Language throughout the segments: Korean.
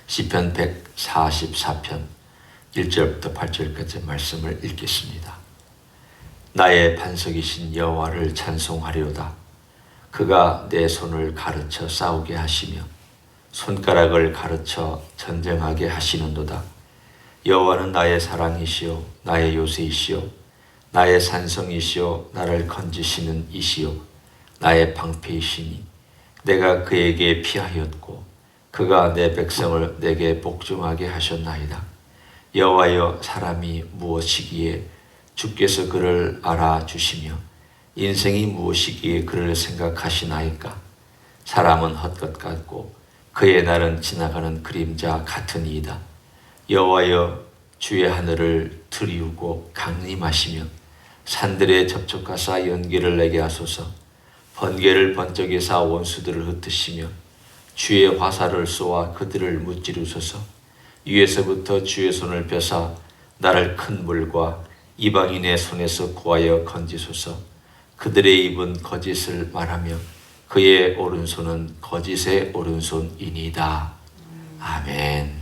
시편 144편 1절부터 8절까지 말씀을 읽겠습니다. 나의 반석이신 여호와를 찬송하리로다. 그가 내 손을 가르쳐 싸우게 하시며 손가락을 가르쳐 전쟁하게 하시는도다. 여호와는 나의 사랑이시요 나의 요새이시요 나의 산성이시요 나를 건지시는 이시요 나의 방패이시니 내가 그에게 피하였고 그가 내 백성을 내게 복종하게 하셨나이다. 여호와여, 사람이 무엇이기에 주께서 그를 알아주시며 인생이 무엇이기에 그를 생각하시나이까. 사람은 헛것 같고 그의 날은 지나가는 그림자 같으니이다. 여호와여, 주의 하늘을 들이우고 강림하시며 산들에 접촉하사 연기를 내게 하소서. 번개를 번쩍이사 원수들을 흩으시며 주의 화살을 쏘아 그들을 무찌르소서. 위에서부터 주의 손을 펴사 나를 큰 물과 이방인의 손에서 구하여 건지소서. 그들의 입은 거짓을 말하며 그의 오른손은 거짓의 오른손이니이다. 아멘.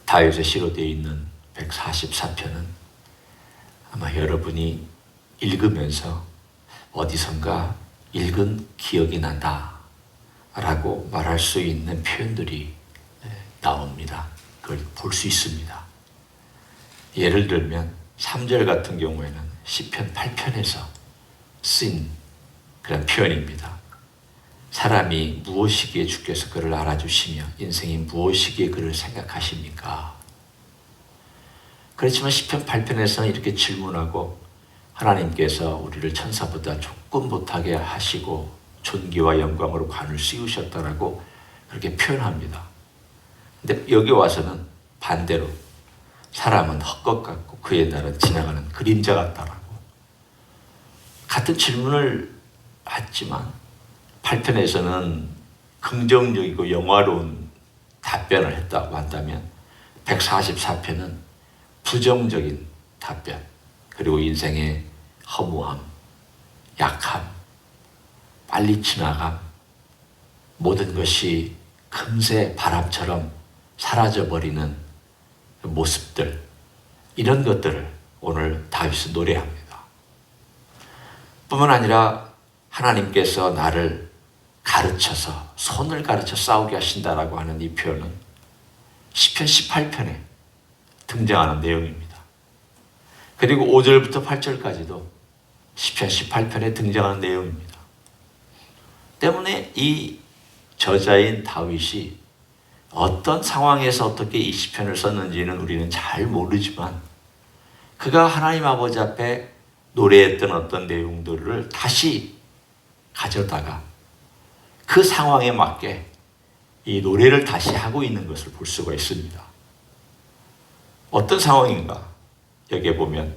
다윗의 시로 되어 있는 144편은 아마 여러분이 읽으면서 어디선가 읽은 기억이 난다 라고 말할 수 있는 표현들이 나옵니다. 그걸 볼 수 있습니다. 예를 들면 3절 같은 경우에는 시편 8편에서 쓰인 그런 표현입니다. 사람이 무엇이기에 주께서 그를 알아주시며 인생이 무엇이기에 그를 생각하십니까? 그렇지만 시편 8편에서는 이렇게 질문하고 하나님께서 우리를 천사보다 조금 못하게 하시고 존귀와 영광으로 관을 씌우셨다라고 그렇게 표현합니다. 근데 여기 와서는 반대로 사람은 헛것 같고 그의 날은 지나가는 그림자 같다라고 같은 질문을 했지만 8편에서는 긍정적이고 영화로운 답변을 했다고 한다면 144편은 부정적인 답변, 그리고 인생의 허무함, 약함, 빨리 지나감, 모든 것이 금세 바람처럼 사라져버리는 모습들, 이런 것들을 오늘 다윗은 노래합니다. 뿐만 아니라 하나님께서 나를 가르쳐서 손을 가르쳐 싸우게 하신다라고 하는 이 표현은 시편 18편에 등장하는 내용입니다. 그리고 5절부터 8절까지도 시편 18편에 등장하는 내용입니다. 때문에 이 저자인 다윗이 어떤 상황에서 어떻게 이 시편을 썼는지는 우리는 잘 모르지만 그가 하나님 아버지 앞에 노래했던 어떤 내용들을 다시 가져다가 그 상황에 맞게 이 노래를 다시 하고 있는 것을 볼 수가 있습니다. 어떤 상황인가? 여기에 보면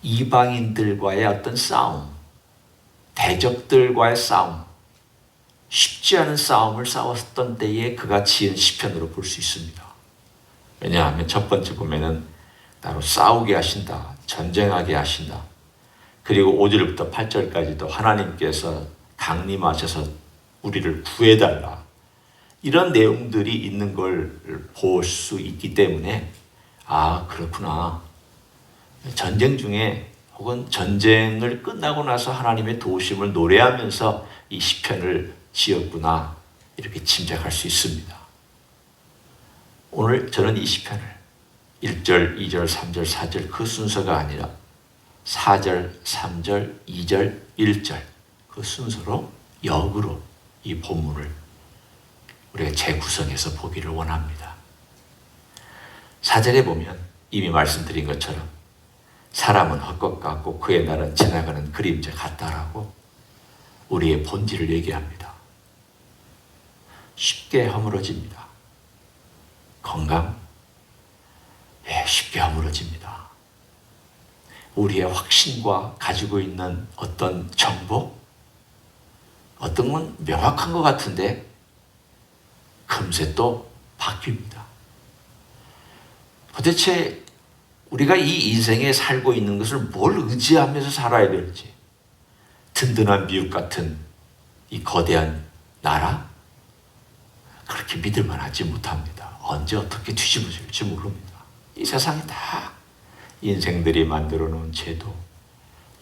이방인들과의 어떤 싸움, 대적들과의 싸움, 쉽지 않은 싸움을 싸웠던 때에 그가 지은 시편으로 볼 수 있습니다. 왜냐하면 첫 번째 보면은 나로 싸우게 하신다, 전쟁하게 하신다. 그리고 5절부터 8절까지도 하나님께서 강림하셔서 우리를 구해달라. 이런 내용들이 있는 걸 볼 수 있기 때문에 아, 그렇구나. 전쟁 중에 혹은 전쟁을 끝나고 나서 하나님의 도우심을 노래하면서 이 시편을 지었구나. 이렇게 짐작할 수 있습니다. 오늘 저는 이 시편을 1절, 2절, 3절, 4절 그 순서가 아니라 4절, 3절, 2절, 1절 그 순서로 역으로 이 본문을 우리가 재구성해서 보기를 원합니다. 4절에 보면 이미 말씀드린 것처럼 사람은 헛것 같고 그의 날은 지나가는 그림자 같다라고 우리의 본질을 얘기합니다. 쉽게 허물어집니다. 건강? 예, 쉽게 허물어집니다. 우리의 확신과 가지고 있는 어떤 정보? 어떤 건 명확한 것 같은데 금세 또 바뀝니다. 도대체 우리가 이 인생에 살고 있는 것을 뭘 의지하면서 살아야 될지, 든든한 미국 같은 이 거대한 나라? 그렇게 믿을만 하지 못합니다. 언제 어떻게 뒤집어질지 모릅니다. 이 세상이 다 인생들이 만들어 놓은 제도,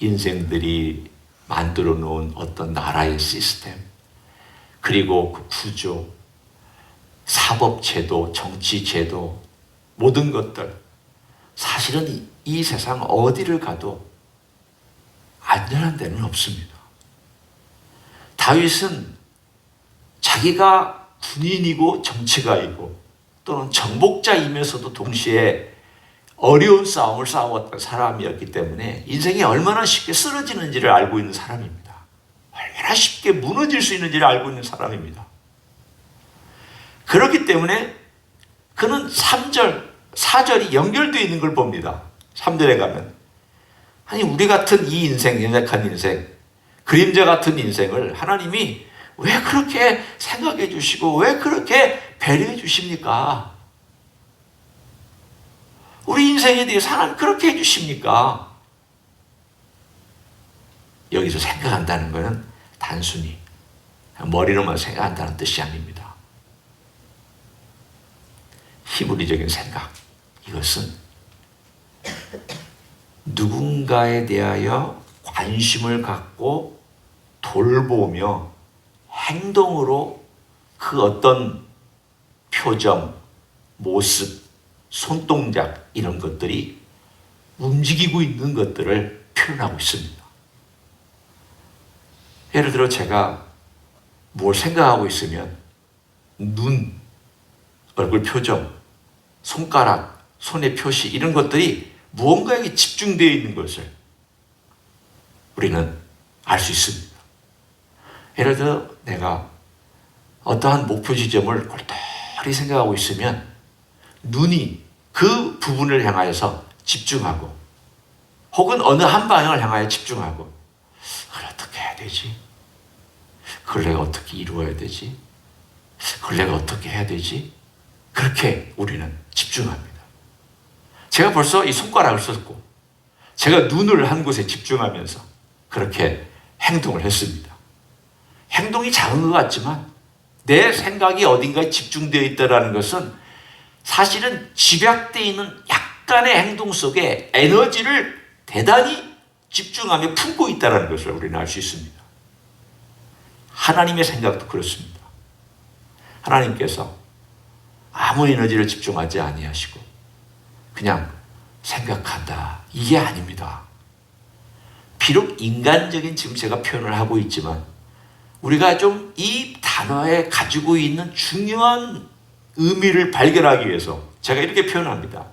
인생들이 만들어 놓은 어떤 나라의 시스템, 그리고 그 구조, 사법제도, 정치제도, 모든 것들, 사실은 이 세상 어디를 가도 안전한 데는 없습니다. 다윗은 자기가 군인이고 정치가이고 또는 정복자이면서도 동시에 어려운 싸움을 싸웠던 사람이었기 때문에 인생이 얼마나 쉽게 쓰러지는지를 알고 있는 사람입니다. 얼마나 쉽게 무너질 수 있는지를 알고 있는 사람입니다. 그렇기 때문에 그는 3절, 4절이 연결되어 있는 걸 봅니다. 3절에 가면 아니 우리 같은 이 인생, 연약한 인생, 그림자 같은 인생을 하나님이 왜 그렇게 생각해 주시고 왜 그렇게 배려해 주십니까? 우리 인생에 대해서 하나님 그렇게 해주십니까? 여기서 생각한다는 것은 단순히 머리로만 생각한다는 뜻이 아닙니다. 히브리적인 생각, 이것은 누군가에 대하여 관심을 갖고 돌보며 행동으로 그 어떤 표정, 모습, 손동작 이런 것들이 움직이고 있는 것들을 표현하고 있습니다. 예를 들어 제가 뭘 생각하고 있으면 눈, 얼굴 표정, 손가락, 손의 표시 이런 것들이 무언가에게 집중되어 있는 것을 우리는 알 수 있습니다. 예를 들어 내가 어떠한 목표 지점을 골똘히 생각하고 있으면 눈이 그 부분을 향하여서 집중하고 혹은 어느 한 방향을 향하여 집중하고 그걸 어떻게 해야 되지? 그걸 내가 어떻게 이루어야 되지? 그걸 내가 어떻게 해야 되지? 그렇게 우리는 집중합니다. 제가 벌써 이 손가락을 썼고 제가 눈을 한 곳에 집중하면서 그렇게 행동을 했습니다. 행동이 작은 것 같지만 내 생각이 어딘가에 집중되어 있다는 것은 사실은 집약되어 있는 약간의 행동 속에 에너지를 대단히 집중하며 품고 있다는 것을 우리는 알 수 있습니다. 하나님의 생각도 그렇습니다. 하나님께서 아무 에너지를 집중하지 아니하시고 그냥 생각한다. 이게 아닙니다. 비록 인간적인 지금 제가 표현을 하고 있지만 우리가 좀 이 단어에 가지고 있는 중요한 의미를 발견하기 위해서 제가 이렇게 표현합니다.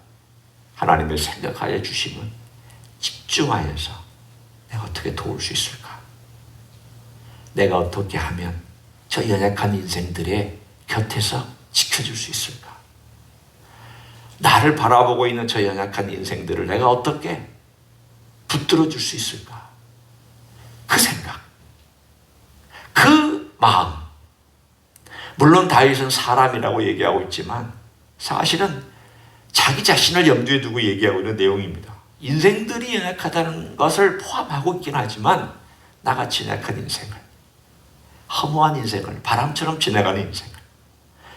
하나님의 생각하여 주심은 집중하여서 내가 어떻게 도울 수 있을까? 내가 어떻게 하면 저 연약한 인생들의 곁에서 지켜줄 수 있을까? 나를 바라보고 있는 저 연약한 인생들을 내가 어떻게 붙들어 줄 수 있을까? 그 생각, 그 마음. 물론 다윗은 사람이라고 얘기하고 있지만 사실은 자기 자신을 염두에 두고 얘기하고 있는 내용입니다. 인생들이 연약하다는 것을 포함하고 있긴 하지만 나같이 연약한 인생을, 허무한 인생을, 바람처럼 지나가는 인생을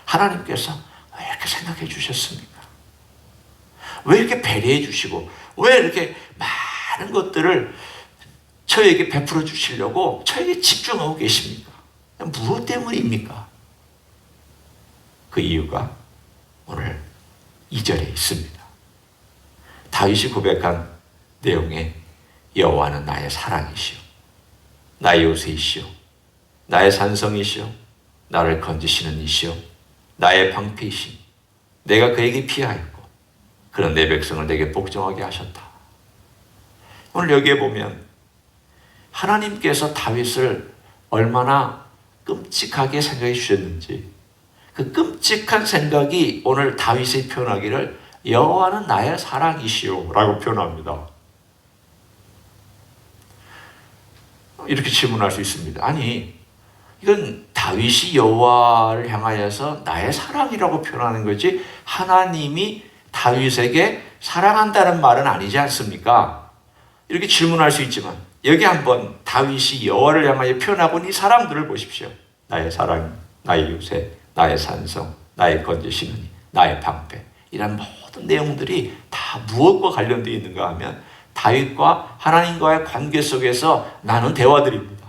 하나님께서 왜 이렇게 생각해 주셨습니까? 왜 이렇게 배려해 주시고 왜 이렇게 많은 것들을 저에게 베풀어 주시려고 저에게 집중하고 계십니까? 무엇 때문입니까? 그 이유가 오늘 2절에 있습니다. 다윗이 고백한 내용에 여호와는 나의 사랑이시오, 나의 요새이시오, 나의 산성이시오, 나를 건지시는 이시오, 나의 방패이시오, 내가 그에게 피하였고 그는 내 백성을 내게 복종하게 하셨다. 오늘 여기에 보면 하나님께서 다윗을 얼마나 끔찍하게 생각해 주셨는지 그 끔찍한 생각이 오늘 다윗이 표현하기를 여호와는 나의 사랑이시오 라고 표현합니다. 이렇게 질문할 수 있습니다. 아니 이건 다윗이 여호와를 향하여서 나의 사랑이라고 표현하는 거지 하나님이 다윗에게 사랑한다는 말은 아니지 않습니까? 이렇게 질문할 수 있지만 여기 한번 다윗이 여호와를 향하여 표현하고 있는 이 사람들을 보십시오. 나의 사랑, 나의 요새, 나의 산성, 나의 건지시느니, 나의 방패. 이런 모든 내용들이 다 무엇과 관련되어 있는가 하면 다윗과 하나님과의 관계 속에서 나눈 대화들입니다.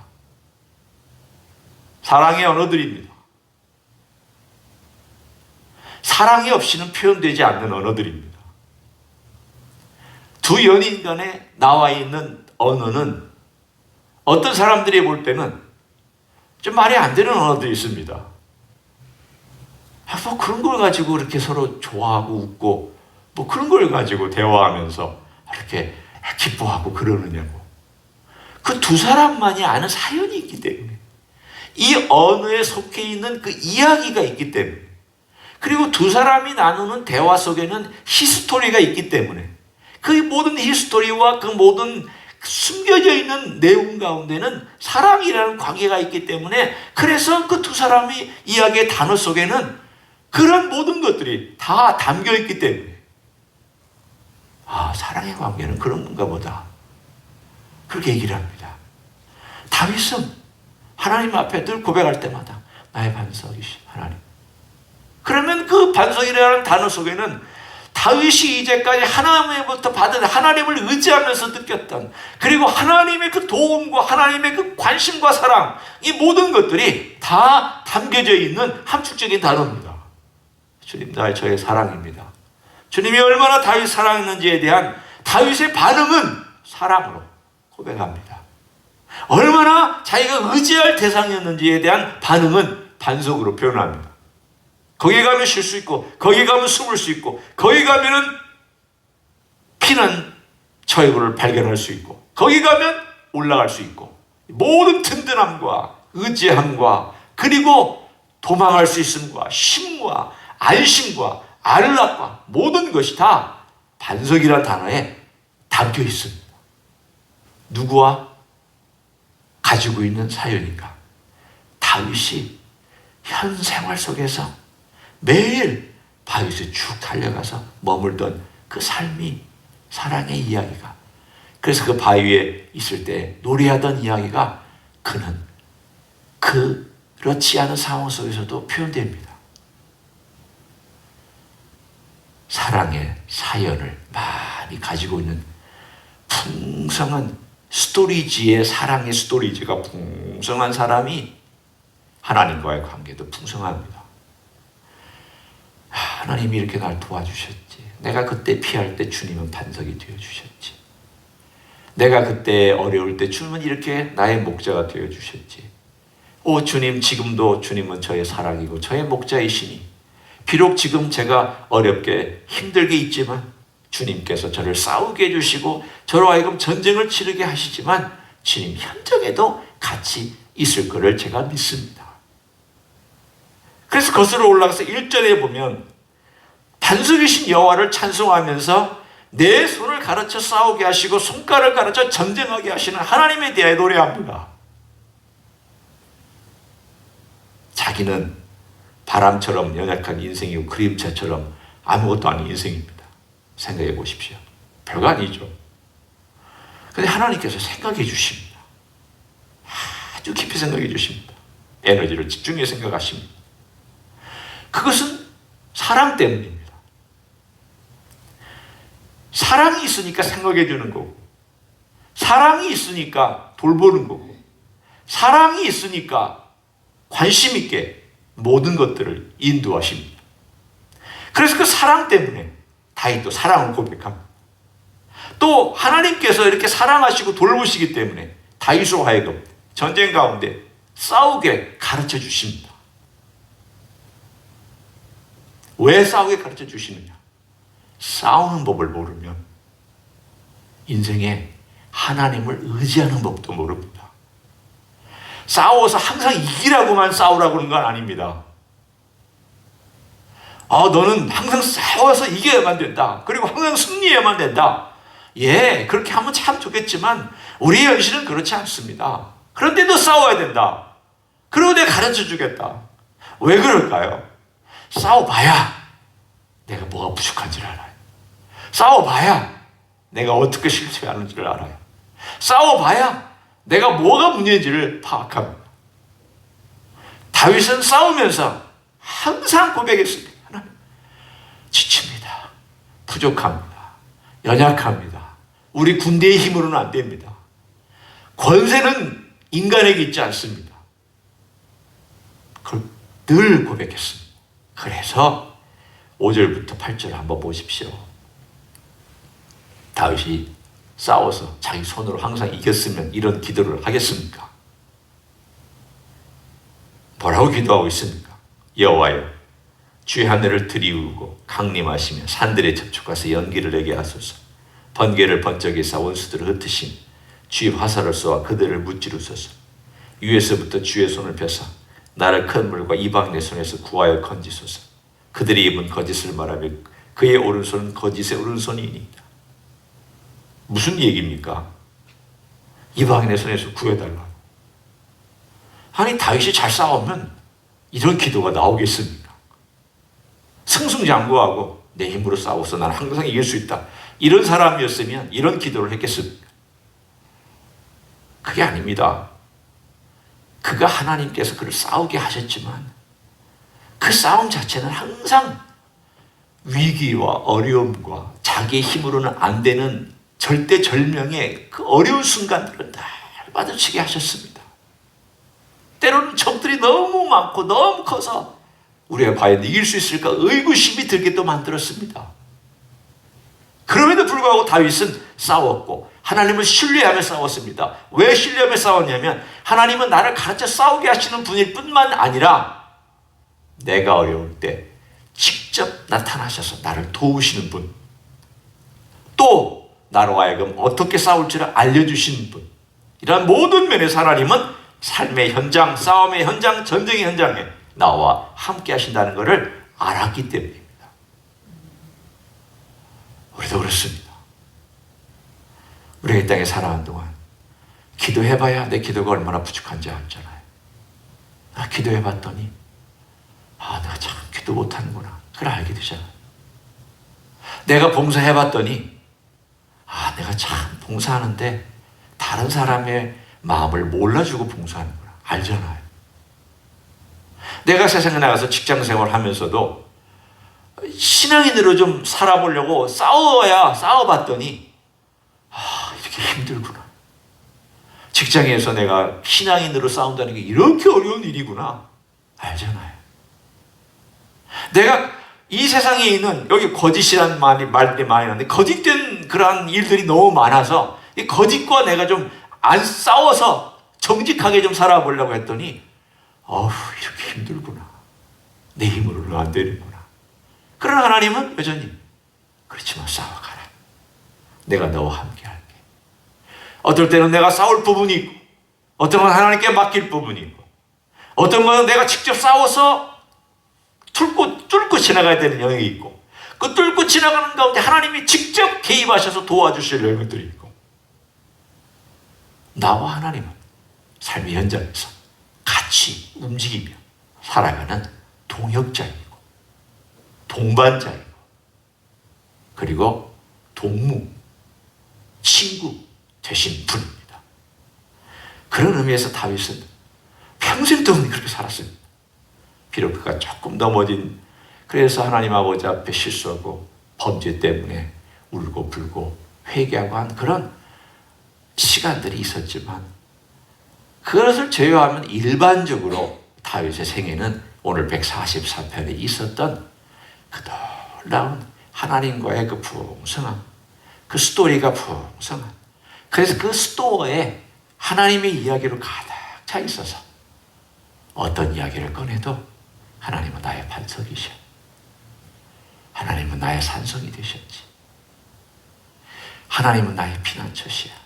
사랑의 언어들입니다. 사랑이 없이는 표현되지 않는 언어들입니다. 두 연인 간에 나와 있는 언어는 어떤 사람들이 볼 때는 좀 말이 안 되는 언어들이 있습니다. 뭐 그런 걸 가지고 이렇게 서로 좋아하고 웃고 뭐 그런 걸 가지고 대화하면서 이렇게 기뻐하고 그러느냐고. 그 두 사람만이 아는 사연이 있기 때문에, 이 언어에 속해 있는 그 이야기가 있기 때문에, 그리고 두 사람이 나누는 대화 속에는 히스토리가 있기 때문에, 그 모든 히스토리와 그 모든 숨겨져 있는 내용 가운데는 사랑이라는 관계가 있기 때문에, 그래서 그 두 사람이 이야기의 단어 속에는 그런 모든 것들이 다 담겨 있기 때문에, 아, 사랑의 관계는 그런 건가 보다, 그렇게 얘기를 합니다. 다윗은 하나님 앞에 늘 고백할 때마다 나의 반석이신 하나님. 그러면 그 반석이라는 단어 속에는 다윗이 이제까지 하나님으로부터 받은, 하나님을 의지하면서 느꼈던, 그리고 하나님의 그 도움과 하나님의 그 관심과 사랑, 이 모든 것들이 다 담겨져 있는 함축적인 단어입니다. 주님, 저의 사랑입니다. 주님이 얼마나 다윗 사랑했는지에 대한 다윗의 반응은 사랑으로 고백합니다. 얼마나 자기가 의지할 대상이었는지에 대한 반응은 반석으로 표현합니다. 거기 가면 쉴 수 있고, 거기 가면 숨을 수 있고, 거기 가면은 피난 처해구를 발견할 수 있고, 거기 가면 올라갈 수 있고, 모든 든든함과 의지함과 그리고 도망할 수 있음과 힘과 안심과 안락과 모든 것이 다 반석이라는 단어에 담겨 있습니다. 누구와 가지고 있는 사연인가? 다윗이 현 생활 속에서 매일 바위에 쭉 달려가서 머물던 그 삶이 사랑의 이야기가, 그래서 그 바위에 있을 때 노래하던 이야기가 그는 그렇지 않은 상황 속에서도 표현됩니다. 사랑의 사연을 많이 가지고 있는 풍성한 스토리지의, 사랑의 스토리지가 풍성한 사람이 하나님과의 관계도 풍성합니다. 하나님이 이렇게 날 도와주셨지. 내가 그때 피할 때 주님은 반석이 되어주셨지. 내가 그때 어려울 때 주님은 이렇게 나의 목자가 되어주셨지. 오 주님, 지금도 주님은 저의 사랑이고 저의 목자이시니 비록 지금 제가 어렵게 힘들게 있지만 주님께서 저를 싸우게 해주시고 저로 하여금 전쟁을 치르게 하시지만 주님 현장에도 같이 있을 것을 제가 믿습니다. 그래서 거슬러 올라가서 1절에 보면 반석이신 여호와를 찬송하면서 내 손을 가르쳐 싸우게 하시고 손가락을 가르쳐 전쟁하게 하시는 하나님에 대해 노래합니다. 자기는 바람처럼 연약한 인생이고 그림자처럼 아무것도 아닌 인생입니다. 생각해 보십시오. 별거 아니죠. 그런데 하나님께서 생각해 주십니다. 아주 깊이 생각해 주십니다. 에너지를 집중해 생각하십니다. 그것은 사랑 때문입니다. 사랑이 있으니까 생각해 주는 거고, 사랑이 있으니까 돌보는 거고, 사랑이 있으니까 관심 있게 모든 것들을 인도하십니다. 그래서 그 사랑 때문에 다윗도 사랑을 고백합니다. 또 하나님께서 이렇게 사랑하시고 돌보시기 때문에 다윗으로 하여금 전쟁 가운데 싸우게 가르쳐 주십니다. 왜 싸우게 가르쳐 주시느냐? 싸우는 법을 모르면 인생에 하나님을 의지하는 법도 모릅니다. 싸워서 항상 이기라고만 싸우라고 하는 건 아닙니다. 너는 항상 싸워서 이겨야만 된다. 그리고 항상 승리해야만 된다. 예, 그렇게 하면 참 좋겠지만 우리의 현실은 그렇지 않습니다. 그런데도 싸워야 된다. 그리고 내가 가르쳐 주겠다. 왜 그럴까요? 싸워봐야 내가 뭐가 부족한지를 알아요. 싸워봐야 내가 어떻게 실수하는지를 알아요. 싸워봐야 내가 뭐가 문제인지를 파악합니다. 다윗은 싸우면서 항상 고백했습니다. 하나님, 지칩니다. 부족합니다. 연약합니다. 우리 군대의 힘으로는 안 됩니다. 권세는 인간에게 있지 않습니다. 그걸 늘 고백했습니다. 그래서 5절부터 8절 한번 보십시오. 다윗이 싸워서 자기 손으로 항상 이겼으면 이런 기도를 하겠습니까? 뭐라고 기도하고 있습니까? 여호와여, 주의 하늘을 들이우고 강림하시며 산들에 접촉하서 연기를 내게 하소서. 번개를 번쩍이사 원수들을 흩으시며 주의 화살을 쏘아 그들을 무찌르소서. 위에서부터 주의 손을 펴사 나를 큰 물과 이방인의 손에서 구하여 건지소서. 그들이 입은 거짓을 말하며 그의 오른손은 거짓의 오른손이니이다. 무슨 얘기입니까? 이방인의 손에서 구해달라고. 아니, 다윗이 잘 싸우면 이런 기도가 나오겠습니까? 승승장구하고 내 힘으로 싸워서 나는 항상 이길 수 있다, 이런 사람이었으면 이런 기도를 했겠습니까? 그게 아닙니다. 그가 하나님께서 그를 싸우게 하셨지만 그 싸움 자체는 항상 위기와 어려움과 자기의 힘으로는 안 되는 절대절명의 그 어려운 순간들을 날 마주치게 하셨습니다. 때로는 적들이 너무 많고 너무 커서 우리가 과연 이길 수 있을까 의구심이 들게 또 만들었습니다. 그럼에도 불구하고 다윗은 싸웠고 하나님을 신뢰하며 싸웠습니다. 왜 신뢰하며 싸웠냐면 하나님은 나를 가르쳐 싸우게 하시는 분일 뿐만 아니라 내가 어려울 때 직접 나타나셔서 나를 도우시는 분, 또 나로 하여금 어떻게 싸울지를 알려주시는 분, 이러한 모든 면에서 하나님은 삶의 현장, 싸움의 현장, 전쟁의 현장에 나와 함께 하신다는 것을 알았기 때문입니다. 우리도 그렇습니다. 우리가 이 땅에 살아가는 동안 기도해봐야 내 기도가 얼마나 부족한지 알잖아요. 기도해봤더니 내가 참 기도 못하는구나, 그걸 알게 되잖아요. 내가 봉사해봤더니 내가 참 봉사하는데 다른 사람의 마음을 몰라주고 봉사하는구나, 알잖아요. 내가 세상에 나가서 직장생활을 하면서도 신앙인으로 좀 살아보려고 싸워봤더니 이렇게 힘들구나. 직장에서 내가 신앙인으로 싸운다는 게 이렇게 어려운 일이구나, 알잖아요. 내가 이 세상에 있는 여기 거짓이라는 말들이 많이 나는데 거짓된 그러한 일들이 너무 많아서 이 거짓과 내가 좀 안 싸워서 정직하게 좀 살아보려고 했더니 이렇게 힘들구나, 내 힘으로는 안 되는구나. 그러나 하나님은 여전히 그렇지만 싸워가라, 내가 너와 함께 할게. 어떨 때는 내가 싸울 부분이 있고 어떤 건 하나님께 맡길 부분이 있고 어떤 건 내가 직접 싸워서 뚫고 지나가야 되는 영역이 있고 그 뚫고 지나가는 가운데 하나님이 직접 개입하셔서 도와주실 영역들이 있고, 나와 하나님은 삶의 현장에서 같이 움직이며 살아가는 동역자이고 동반자이고 그리고 동무, 친구 되신 분입니다. 그런 의미에서 다윗은 평생 동안 그렇게 살았습니다. 비록 그가 조금 넘어진, 그래서 하나님 아버지 앞에 실수하고 범죄 때문에 울고 불고 회개하고 한 그런 시간들이 있었지만 그것을 제외하면 일반적으로 다윗의 생애는 오늘 144편에 있었던 그 놀라운 하나님과의 그 풍성한 그 스토리가 풍성한, 그래서 그 스토어에 하나님의 이야기로 가득 차 있어서 어떤 이야기를 꺼내도 하나님은 나의 반석이셔, 하나님은 나의 산성이 되셨지, 하나님은 나의 피난처시야.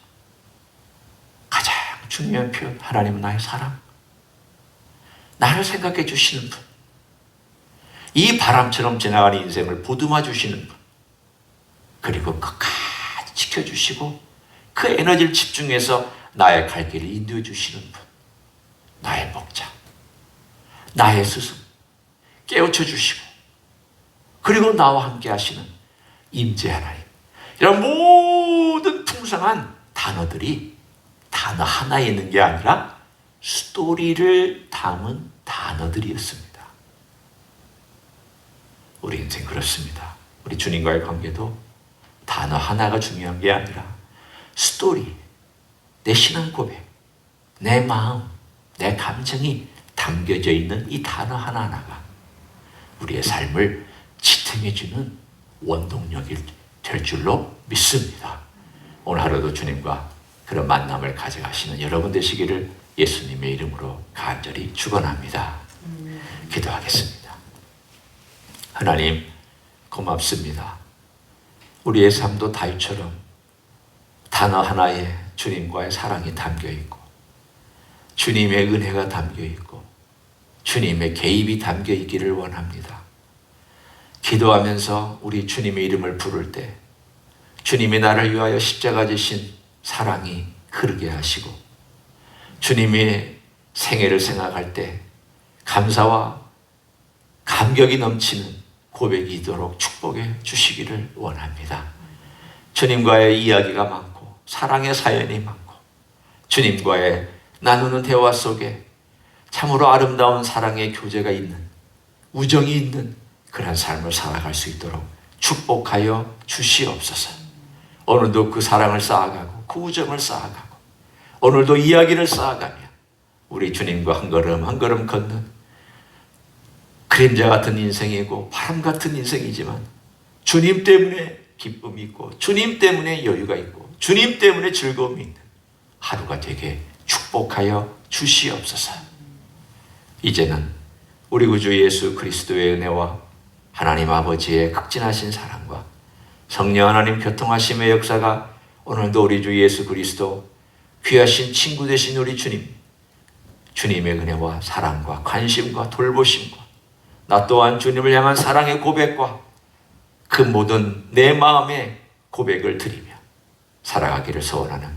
가장 중요한 표현, 하나님은 나의 사랑, 나를 생각해 주시는 분, 이 바람처럼 지나가는 인생을 보듬어 주시는 분, 그리고 끝까지 지켜주시고 그 에너지를 집중해서 나의 갈 길을 인도해 주시는 분, 나의 목자, 나의 스승, 깨우쳐 주시고 그리고 나와 함께 하시는 임재 하나님, 이런 모든 풍성한 단어들이 단어 하나에 있는 게 아니라 스토리를 담은 단어들이었습니다. 우리 인생 그렇습니다. 우리 주님과의 관계도 단어 하나가 중요한 게 아니라 스토리, 내 신앙 고백, 내 마음, 내 감정이 담겨져 있는 이 단어 하나하나가 우리의 삶을 지탱해주는 원동력이 될 줄로 믿습니다. 오늘 하루도 주님과 그런 만남을 가져가시는 여러분 되시기를 예수님의 이름으로 간절히 축원합니다. 기도하겠습니다. 하나님 고맙습니다. 우리의 삶도 다윗처럼 단어 하나에 주님과의 사랑이 담겨있고 주님의 은혜가 담겨있고 주님의 개입이 담겨있기를 원합니다. 기도하면서 우리 주님의 이름을 부를 때 주님이 나를 위하여 십자가 지신 사랑이 흐르게 하시고 주님의 생애를 생각할 때 감사와 감격이 넘치는 고백이 있도록 축복해 주시기를 원합니다. 주님과의 이야기가 많고 사랑의 사연이 많고 주님과의 나누는 대화 속에 참으로 아름다운 사랑의 교제가 있는 우정이 있는 그런 삶을 살아갈 수 있도록 축복하여 주시옵소서. 오늘도 그 사랑을 쌓아가고 그 우정을 쌓아가고 오늘도 이야기를 쌓아가며 우리 주님과 한 걸음 한 걸음 걷는 그림자 같은 인생이고 바람 같은 인생이지만 주님 때문에 기쁨이 있고 주님 때문에 여유가 있고 주님 때문에 즐거움이 있는 하루가 되게 축복하여 주시옵소서. 이제는 우리 구주 예수 그리스도의 은혜와 하나님 아버지의 극진하신 사랑과 성령 하나님 교통하심의 역사가 오늘도 우리 주 예수 그리스도 귀하신 친구 되신 우리 주님의 은혜와 사랑과 관심과 돌보심과 나 또한 주님을 향한 사랑의 고백과 그 모든 내 마음의 고백을 드리며 살아가기를 소원하는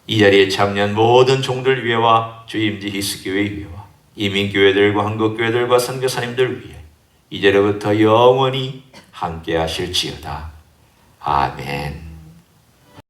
이 자리에 참여한 모든 종들 위해와 주임지 히스교회 위해와 이민교회들과 한국교회들과 선교사님들 위해 이제로부터 영원히 함께 하실지어다. 아멘.